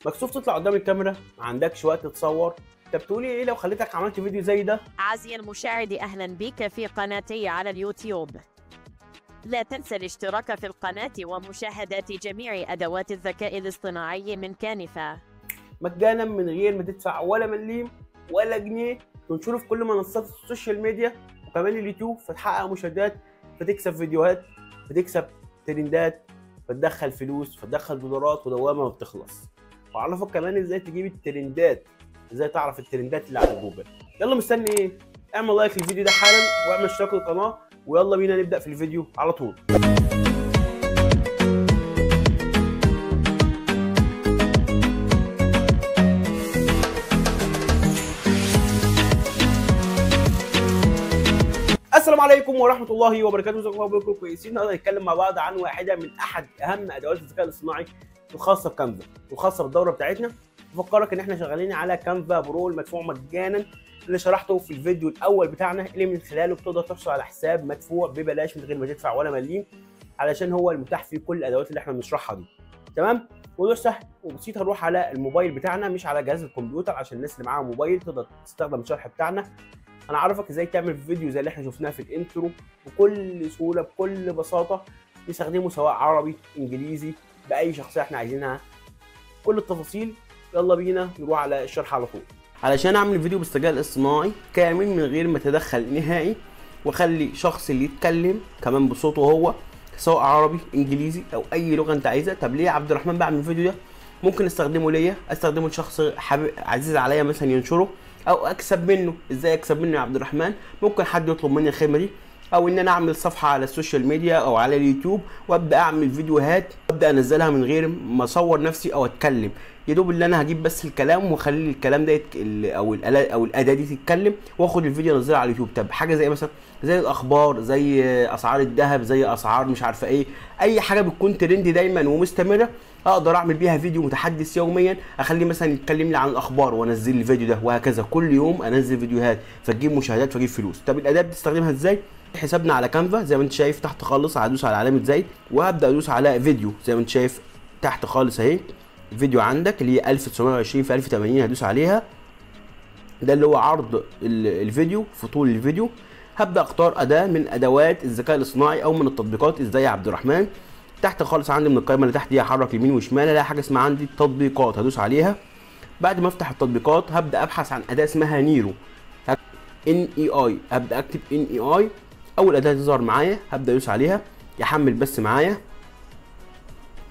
مكسوف تطلع قدام الكاميرا، ما عندكش وقت تتصور. طب تقولي ايه لو خليتك عملت فيديو زي ده؟ عزيزي المشاهد، أهلا بك في قناتي على اليوتيوب. لا تنسى الاشتراك في القناة ومشاهدة جميع أدوات الذكاء الاصطناعي من كانفة مجانا من غير ما تدفع ولا مليم ولا جنيه، تنشره في كل منصات السوشيال ميديا وكمان اليوتيوب، فتحقق مشاهدات، فتكسب فيديوهات، فتكسب ترندات، فتدخل فلوس، فتدخل دولارات ودوامه ما بتخلص. واعرفك كمان ازاي تجيب الترندات، ازاي تعرف الترندات اللي على جوجل. يلا مستني ايه؟ اعمل لايك للفيديو ده حالا واعمل اشتراك للقناه، ويلا بينا نبدا في الفيديو على طول. السلام عليكم ورحمه الله وبركاته، ازيكم يا بكم كويسين؟ النهارده هنتكلم مع بعض عن واحده من احد اهم ادوات الذكاء الاصطناعي الخاصه بكانفا والخاصه بالدوره بتاعتنا. بفكرك ان احنا شغالين على كانفا برو المدفوع مجانا اللي شرحته في الفيديو الاول بتاعنا، اللي من خلاله بتقدر تحصل على حساب مدفوع ببلاش من غير ما تدفع ولا مليم، علشان هو المتاح فيه كل الادوات اللي احنا بنشرحها دي. تمام؟ موضوع سهل وبسيط. هنروح على الموبايل بتاعنا مش على جهاز الكمبيوتر، عشان الناس اللي معاها موبايل تقدر تستخدم الشرح بتاعنا. هنعرفك ازاي تعمل فيديو زي اللي احنا شفناه في الانترو بكل سهوله بكل بساطه، نستخدمه سواء عربي انجليزي باي شخصيه احنا عايزينها، كل التفاصيل. يلا بينا نروح على الشرح على طول. علشان اعمل فيديو بالذكاء الاصطناعي كامل من غير ما اتدخل نهائي، واخلي شخص اللي يتكلم كمان بصوته هو، سواء عربي انجليزي او اي لغه انت عايزها. طب ليه يا عبد الرحمن بعمل الفيديو ده؟ ممكن استخدمه ليا، استخدمه لشخص حابب عزيز عليا مثلا ينشره، او اكسب منه. ازاي اكسب منه يا عبد الرحمن؟ ممكن حد يطلب مني الخدمه دي، او ان انا اعمل صفحه على السوشيال ميديا او على اليوتيوب وابدا اعمل فيديوهات وابدا انزلها من غير ما اصور نفسي او اتكلم. يا دوب اللي انا هجيب بس الكلام واخلي الكلام ده او الاداه دي تتكلم، واخد الفيديو انزله على اليوتيوب. طب حاجه زي مثلا زي الاخبار، زي اسعار الذهب، زي اسعار مش عارفه ايه، اي حاجه بتكون ترندي دايما ومستمره، اقدر اعمل بيها فيديو متحدث يوميا، اخليه مثلا يتكلم لي عن الاخبار وانزل الفيديو ده، وهكذا كل يوم انزل فيديوهات فتجيب مشاهدات فتجيب فلوس. طب الاداه بتستخدمها ازاي؟ حسابنا على كانفا زي ما انت شايف تحت خالص، هدوس على علامه زائد وهبدا ادوس على فيديو زي ما انت شايف تحت خالص اهي. الفيديو عندك اللي هي 1920 في 1080 هدوس عليها، ده اللي هو عرض الفيديو في طول الفيديو. هبدا اختار اداه من ادوات الذكاء الاصطناعي او من التطبيقات. ازاي يا عبد الرحمن؟ تحت خالص عندي من القائمه اللي تحت دي هحرك يمين وشمال، الاقي حاجه اسمها عندي تطبيقات، هدوس عليها. بعد ما افتح التطبيقات هبدا ابحث عن اداه اسمها نيرو ان اي اي، ابدا اكتب ان اي اي، اول اداه تظهر معايا هبدا ادوس عليها، يحمل بس معايا.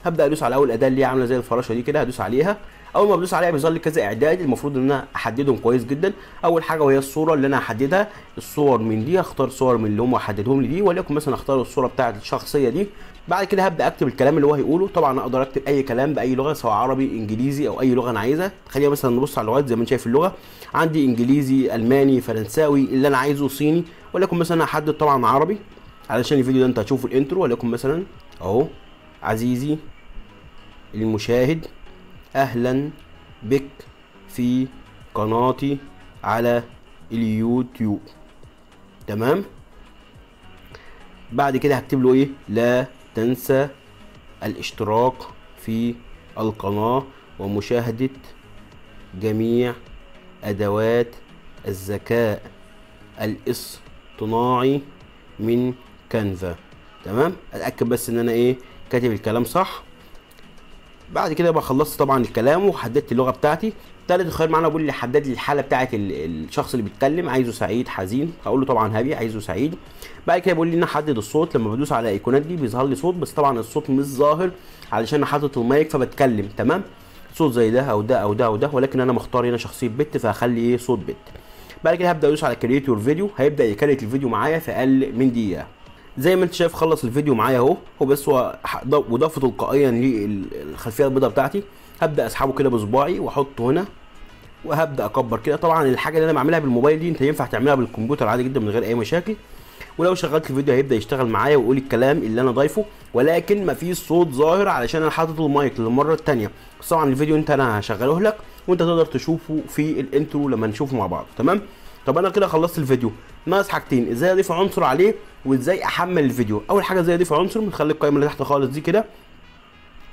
هبدا ادوس على اول اداه اللي هي عامله زي الفراشه دي كده، هدوس عليها. اول ما بدوس عليها بيظهر لي كذا اعداد، المفروض ان انا احددهم كويس جدا. اول حاجه وهي الصوره اللي انا هحددها، الصور من دي هختار صور من اللي هم حددهم لي دي، وليكن مثلا اختار الصوره بتاعه الشخصيه دي. بعد كده هبدا اكتب الكلام اللي هو هيقوله. طبعا اقدر اكتب اي كلام باي لغه، سواء عربي انجليزي او اي لغه انا عايزها. خلينا مثلا نبص على اللغات زي ما انت شايف اللغه عندي انجليزي، الماني، فرنساوي، اللي انا عايزه صيني، وليكن مثلا احدد طبعا عربي علشان الفيديو ده انت هتشوفه الانترو. وليكن مثلا اهو: عزيزي المشاهد، اهلا بك في قناتي على اليوتيوب. تمام؟ بعد كده هكتب له ايه؟ لا تنسى الاشتراك في القناة ومشاهدة جميع ادوات الذكاء الاصطناعي من كانفا. تمام؟ اتاكد بس ان انا ايه كاتب الكلام صح. بعد كده بقى خلصت طبعا الكلام وحددت اللغه بتاعتي. تالت خيار معانا بيقول لي حدد لي الحاله بتاعت الشخص اللي بيتكلم، عايزه سعيد حزين، هقول له طبعا هابي، عايزه سعيد. بعد كده بيقول لي ان احدد الصوت، لما بدوس على الايقونات دي بيظهر لي صوت، بس طبعا الصوت مش ظاهر علشان انا حاطط المايك فبتكلم. تمام؟ صوت زي ده او ده او ده او ده، ولكن انا مختار هنا شخصيه بت فهخلي ايه صوت بت. بعد كده هبدا ادوس على كرييت يور فيديو، هيبدا يكريت الفيديو معايا في اقل من دقيقه. زي ما انت شايف خلص الفيديو معايا اهو، هو بس هو وضافه تلقائيا للخلفيه البيضاء بتاعتي. هبدا اسحبه كده بصباعي واحطه هنا وهبدا اكبر كده. طبعا الحاجه اللي انا بعملها بالموبايل دي انت ينفع تعملها بالكمبيوتر عادي جدا من غير اي مشاكل. ولو شغلت الفيديو هيبدا يشتغل معايا ويقول الكلام اللي انا ضايفه، ولكن مفيش صوت ظاهر علشان انا حاطط المايك للمره الثانيه. بس طبعا الفيديو انا هشغله لك وانت تقدر تشوفه في الانترو لما نشوفه مع بعض. تمام؟ طب انا كده خلصت الفيديو، ناقص حاجتين: ازاي اضيف عنصر عليه وازاي احمل الفيديو. اول حاجه ازاي اضيف عنصر، بنخلي القائمه اللي تحت خالص دي كده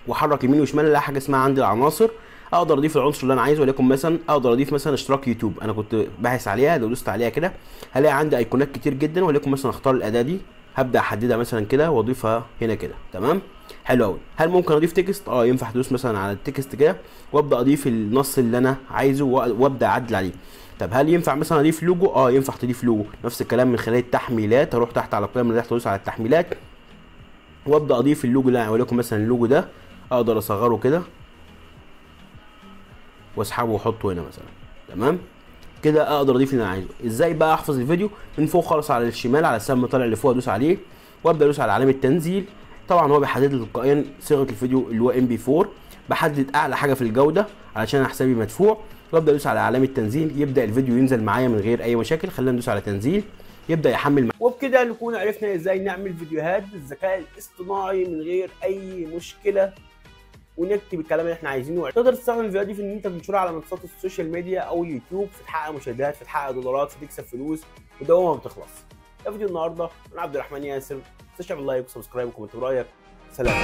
واحرك يمين وشمال الاقي حاجه اسمها عندي العناصر. اقدر اضيف العنصر اللي انا عايزه، وليكن مثلا اقدر اضيف مثلا اشتراك يوتيوب، انا كنت باحث عليها، لو دوست عليها كده هلاقي عندي ايقونات كتير جدا، وليكن مثلا اختار الاداه دي، هبدا احددها مثلا كده واضيفها هنا كده. تمام، حلو قوي. هل ممكن اضيف تكست؟ ينفع تدوس مثلا على التكست كده وابدا اضيف النص اللي انا عايزه وابدا اعدل عليه. طب هل ينفع مثلا اضيف لوجو؟ ينفع تضيف لوجو. نفس الكلام من خلال التحميلات، هروح تحت على القائمه اللي تحت ادوس على التحميلات وابدا اضيف اللوجو اللي وليكن مثلا اللوجو ده اقدر اصغره كده واسحبه واحطه هنا مثلا. تمام كده اقدر اضيف اللي انا عايزه. ازاي بقى احفظ الفيديو؟ من فوق خالص على الشمال على السهم طالع اللي فوق ادوس عليه وابدا ادوس على علامه تنزيل. طبعا هو بيحدد لي تلقائيا صيغه الفيديو اللي هو MP4، بحدد اعلى حاجه في الجوده علشان حسابي مدفوع، وابدا ادوس على علامه تنزيل يبدا الفيديو ينزل معايا من غير اي مشاكل. خلينا ندوس على تنزيل يبدا يحمل معايا. وبكده نكون عرفنا ازاي نعمل فيديوهات بالذكاء الاصطناعي من غير اي مشكله، ونكتب الكلام اللي احنا عايزينه. تقدر تستخدم الفيديوهات دي في ان انت تنشرها على منصات السوشيال ميديا او اليوتيوب، فتحقق مشاهدات، فتحقق دولارات، فتكسب فلوس، ودوما ما بتخلص. ده فيديو النهارده، انا عبد الرحمن ياسر. تشرف اللايك وسبسكرايب وكومنت رايك. سلام.